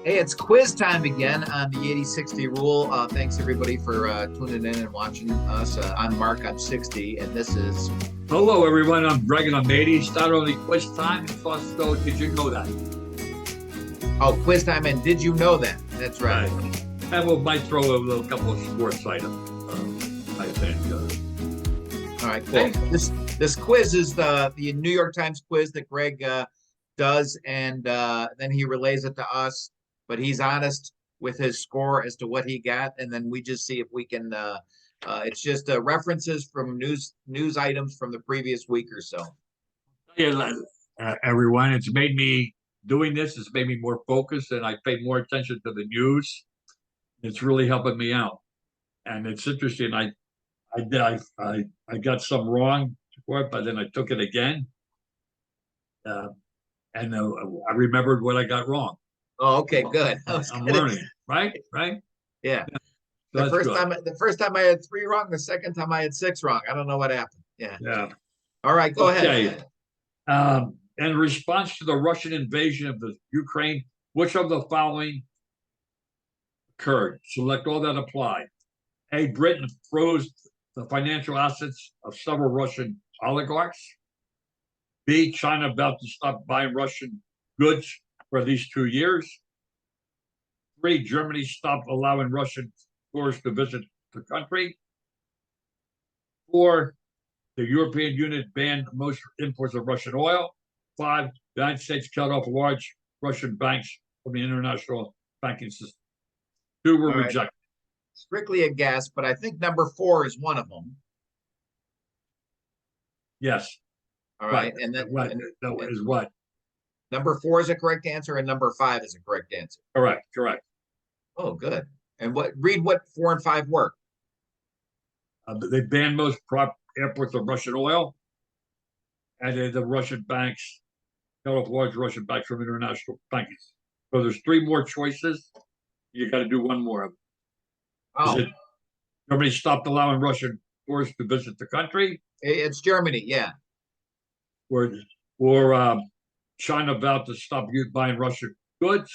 Hey, it's quiz time again on the 80/60 rule. Thanks everybody for tuning in and watching us. I'm Mark, I'm 60, and this is Hello, everyone. I'm Greg and I'm 80. It's not only quiz time, it's also did you know that? quiz time. And did you know that? That's right. And we might throw a little couple of sports items. I think. All right, cool. This quiz is the New York Times quiz that Greg does, and then he relays it to us. But he's honest with his score as to what he got, and then we just see if we can. It's just references from news items from the previous week or so. Yeah, everyone. It's made me doing this. It's made me more focused, and I pay more attention to the news. It's really helping me out, and it's interesting. I got some wrong before, but then I took it again, uh, and I remembered what I got wrong. Oh, okay, good. I'm learning, right? Right? Yeah. So The first time I had 3 wrong. The second time I had 6 wrong. I don't know what happened. Yeah. Yeah. All right, go ahead. In response to the Russian invasion of the Ukraine, which of the following occurred? Select all that apply. A. Britain froze the financial assets of several Russian oligarchs. B. China about to stop buying Russian goods for at least 2 years. 3. Germany stopped allowing Russian tourists to visit the country. 4. The European Union banned most imports of Russian oil. 5. The United States cut off large Russian banks from the international banking system. 2 were rejected. Strictly a guess, but I think number 4 is one of them. Yes. All right. And then what? That is what? Number 4 is a correct answer, and number 5 is a correct answer. Correct. Oh, good. And read what 4 and 5 were. They banned most imports of Russian oil, and then the Russian banks cut off large Russian banks from international banking. So there's 3 more choices. You got to do one more of them. Oh. Is it Germany stopped allowing Russian tourists to visit the country? It's Germany, yeah. Or China about to stop buying Russian goods?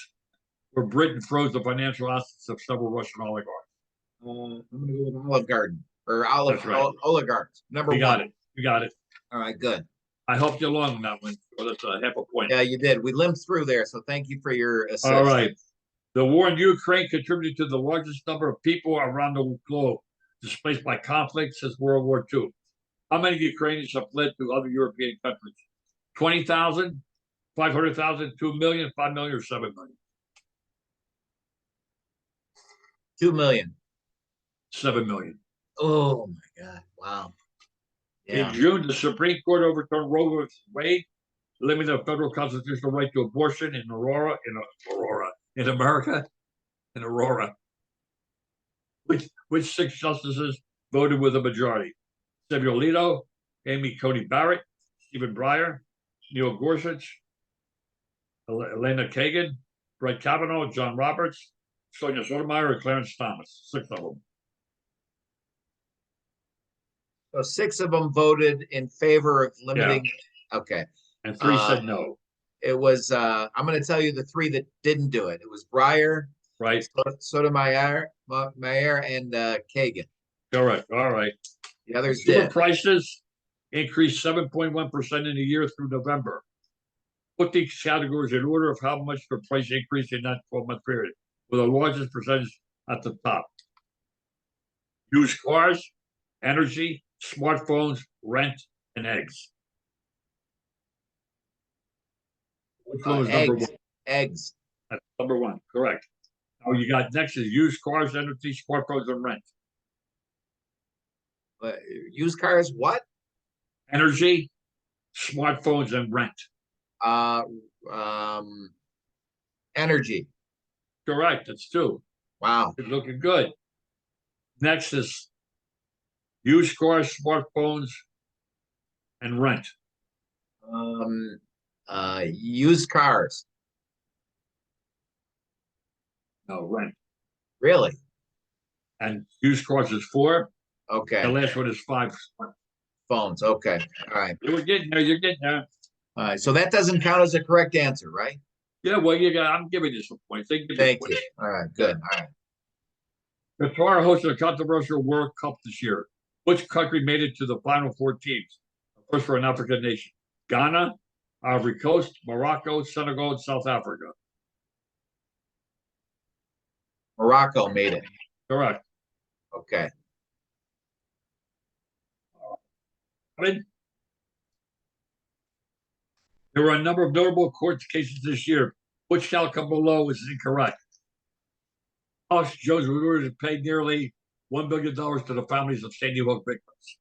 Or Britain froze the financial assets of several Russian oligarchs? I'm going to go with Olive Garden or oligarchs. Number 1. You got it. All right, good. I helped you along on that one. So that's a half a point. Yeah, you did. We limped through there, so thank you for your assist. All right. The war in Ukraine contributed to the largest number of people around the globe displaced by conflict since World War II. How many Ukrainians have fled to other European countries? 20,000, 500,000, 2 million, 5 million, or 7 million? 2 million. 7 million. Oh my God! Wow. Yeah. In June, the Supreme Court overturned Roe v. Wade, limiting the federal constitutional right to abortion in America. Which 6 justices voted with a majority? Samuel Alito, Amy Coney Barrett, Stephen Breyer, Neil Gorsuch, Elena Kagan, Brett Kavanaugh, John Roberts, Sonia Sotomayor, and Clarence Thomas. 6 of them. So 6 of them voted in favor of limiting. Yeah. Okay. And 3 said no. It was, I'm going to tell you the 3 that didn't do it. It was Breyer, right, Sotomayor, and Kagan. Correct. All right. The others Consumer did. Prices increased 7.1% in a year through November. Put these categories in order of how much the price increased in that 12-month period, with the largest percentage at the top. Used cars, energy, smartphones, rent, and eggs. Which one was number 1? Eggs. That's number 1, correct. Now you got next is used cars, energy, smartphones, and rent. Used cars, what? Energy, smartphones, and rent. Energy. Correct. That's 2. Wow. You're looking good. Next is used cars, smartphones, and rent. Used cars. No, rent. Really? And used cars is 4. Okay. The last one is 5. Phones. Okay. All right. You're getting there. All right. So that doesn't count as a correct answer, right? Yeah, well, I'm giving you some points. Thank you. All right, good. All right. Qatar hosted a controversial World Cup this year. Which country made it to the final four teams? Of course, for an African nation. Ghana, Ivory Coast, Morocco, Senegal, and South Africa. Morocco made it. Correct. Okay. There were a number of notable court cases this year. Which shall come below is incorrect. Alex Jones was ordered to pay nearly $1 billion to the families of Sandy Hook victims.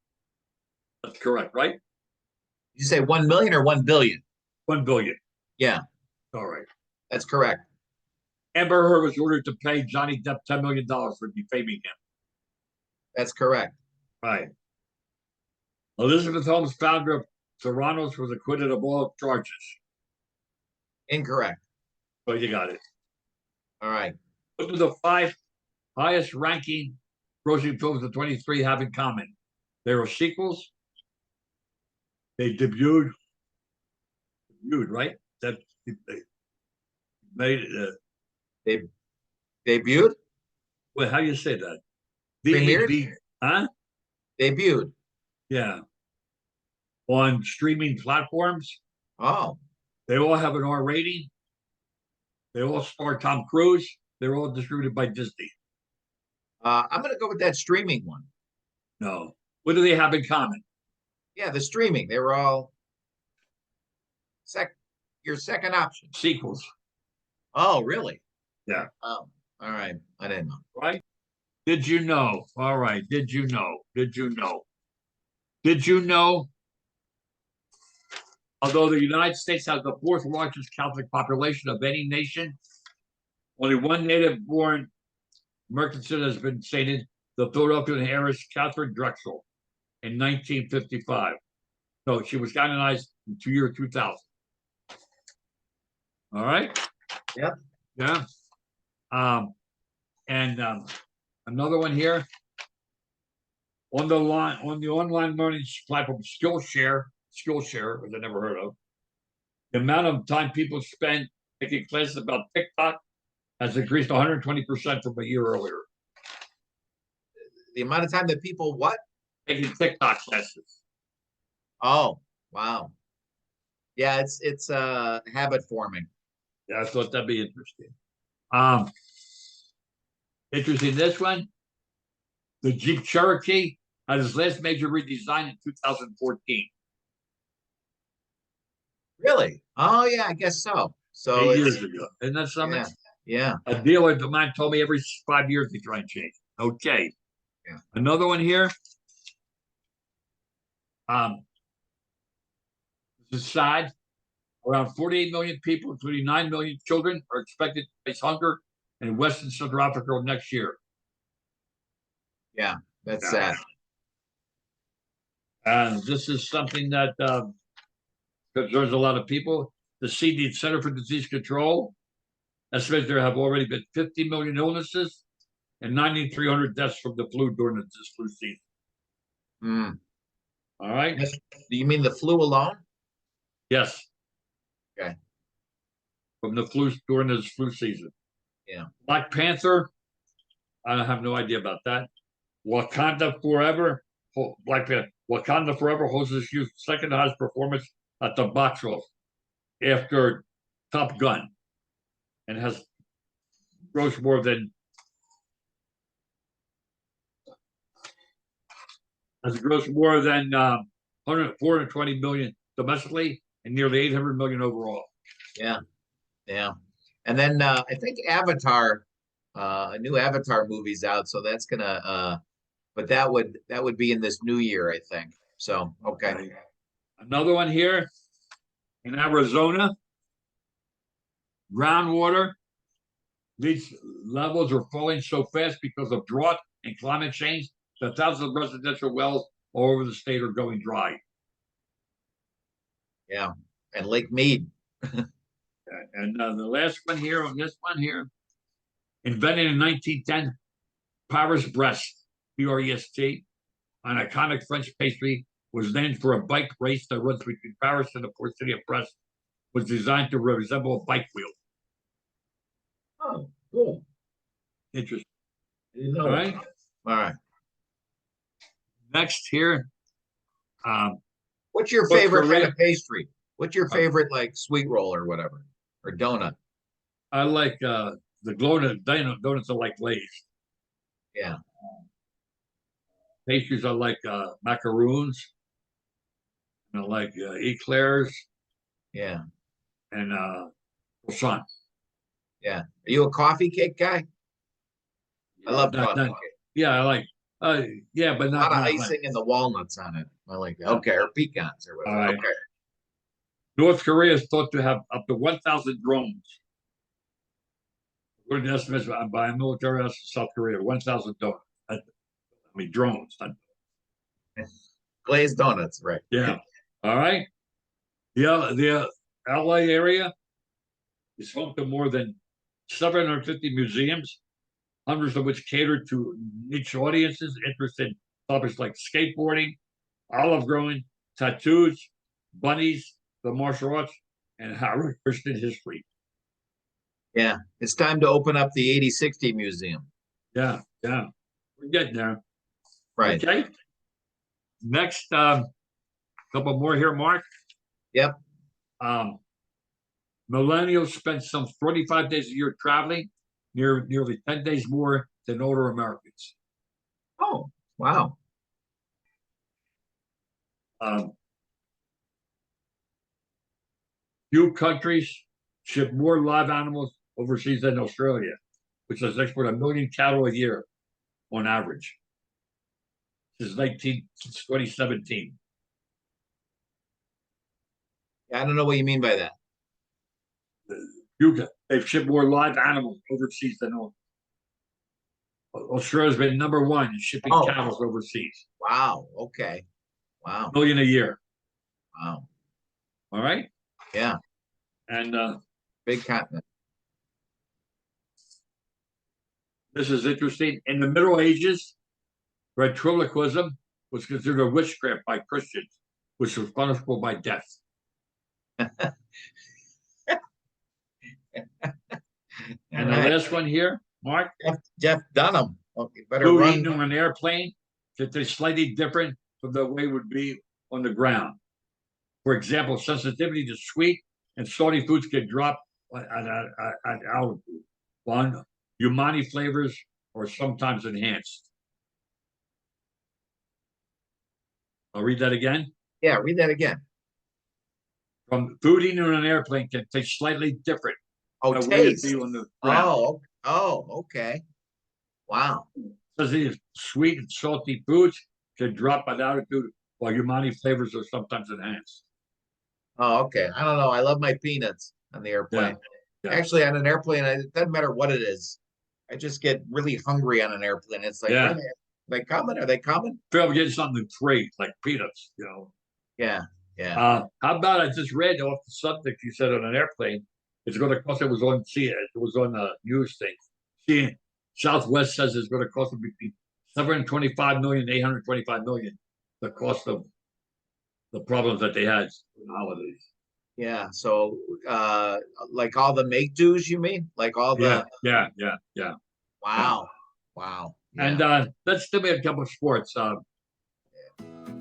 That's correct, right? Did you say 1 million or 1 billion? 1 billion. Yeah. All right. That's correct. Amber Heard was ordered to pay Johnny Depp $10 million for defaming him. That's correct. Right. Elizabeth Holmes, founder of Theranos, was acquitted of all charges. Incorrect. So you got it. All right. What do the 5 highest ranking grossing films of 23 have in common? They were sequels. They debuted, right? That they made They debuted? well, how do you say that? Premiered? Huh? Debuted. Yeah. On streaming platforms. Oh. They all have an R rating. They all star Tom Cruise. They're all distributed by Disney. I'm going to go with that streaming one. No. What do they have in common? Yeah, the streaming. They were all your second option. Sequels. Oh, really? Yeah. Oh, all right. I didn't know. Right? Did you know? All right. Did you know? Did you know? Did you know? Although the United States has the 4th largest Catholic population of any nation, only one native-born American citizen has been sainted, the Philadelphia heiress Catherine Drexel, in 1955. So she was canonized in the year 2000. All right? Yep. Yeah. And another one here. On the online learning platform Skillshare, which I never heard of, the amount of time people spend taking classes about TikTok has increased 120% from a year earlier. The amount of time that people what? Taking TikTok classes. Oh, wow. Yeah, it's habit forming. Yeah, I thought that'd be interesting. Interesting this one. The Jeep Cherokee had its last major redesign in 2014. Really? Oh yeah, I guess so. So 8 years ago. Isn't that something? Yeah. A dealer of mine told me every 5 years they try and change. Okay. Yeah. Another one here. This is sad. Around 48 million people, including 9 million children, are expected to face hunger in Western Central Africa next year. Yeah, that's sad. And this is something that concerns a lot of people. The CDC, Center for Disease Control, estimates there have already been 50 million illnesses and 9,300 deaths from the flu during this flu season. Mm. All right. Do you mean the flu alone? Yes. Okay. From the flu during this flu season. Yeah. Black Panther. I have no idea about that. Wakanda Forever. Black Panther. Wakanda Forever holds this year's second highest performance at the box office after Top Gun, and has grossed more than $420 million domestically and nearly 800 million overall. Yeah. And then I think Avatar, a new Avatar movie's out, so that's gonna. But that would be in this new year, I think. So okay. Another one here in Arizona. Groundwater reach levels are falling so fast because of drought and climate change that thousands of residential wells all over the state are going dry. Yeah, and Lake Mead. And the last one here, on this one here, invented in 1910, Paris Brest, Brest, an iconic French pastry, was named for a bike race that runs between Paris and the port city of Brest, was designed to resemble a bike wheel. Cool. Interesting. I didn't know All that. right. All right. Next here. What's your North favorite kind Korea. of pastry? What's your favorite like sweet roll or whatever, or donut? I like the donuts are like glazed. Yeah. Pastries are like macaroons. And I like eclairs Yeah. and croissant. Yeah. Are you a coffee cake guy? I love coffee cake. Yeah, I like. Yeah, but A not lot of like. icing and the walnuts on it. I like that. Okay, or pecans or All whatever. right. Okay. North Korea is thought to have up to 1,000 drones. According to estimates by military South Korea, 1,000 drones. Glazed donuts, right? Yeah. All right. The LA area is home to more than 750 museums, hundreds of which cater to niche audiences interested in topics like skateboarding, olive growing, tattoos, bunnies, the martial arts, and Hare Christian history. Yeah. It's time to open up the 8060 museum. Yeah, yeah. We're getting there. Right. Okay. Next, couple more here, Mark. Yep. Millennials spend some 45 days a year traveling, nearly 10 days more than older Americans. Oh, wow. Few countries ship more live animals overseas than Australia, which has exported 1 million cattle a year on average since 2017. I don't know what you mean by that. They've shipped more live animals overseas than Australia's been number one in shipping cattle overseas. Wow. Okay. Wow. 1 million a year. Wow. All right. Yeah. And big continent. This is interesting. In the Middle Ages, ventriloquism was considered witchcraft by Christians, which was punishable by death. And the last one here, Mark. Jeff Dunham. Oh, you better Food run. eaten on an airplane that is slightly different from the way it would be on the ground. For example, sensitivity to sweet and salty foods can drop at altitude. One, umami flavors are sometimes enhanced. I'll read that again. Yeah, read that again. From food eaten on an airplane can taste slightly different. Oh, taste. On the ground. Okay. Wow. Sensitive sweet and salty foods can drop at altitude, while umami flavors are sometimes enhanced. Oh, okay. I don't know. I love my peanuts on the airplane. Yeah. Actually, on an airplane, it doesn't matter what it is. I just get really hungry on an airplane. It's like, are they coming? Are they coming? Feel getting something free, like peanuts, you know. Yeah. How about I just read off the subject you said on an airplane? It's going to cost. It was on the news thing. See, Southwest says it's going to cost them between 725 million, 825 million. The cost of the problems that they had in the holidays. Yeah. So, like all the make dos, you mean? Like all the. Yeah. Wow. Yeah. And let's do a couple of sports.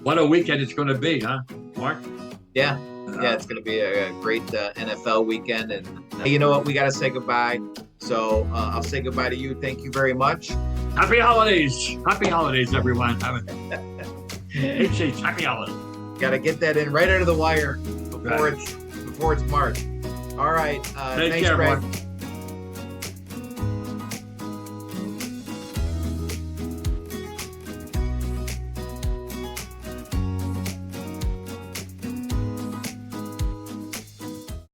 What a weekend it's going to be, huh, Mark? Yeah. It's going to be a great NFL weekend. And you know what? We got to say goodbye. So I'll say goodbye to you. Thank you very much. Happy holidays. Happy holidays, everyone. Happy holidays. Got to get that in right under the wire before it's March. All right. Take care, Mark.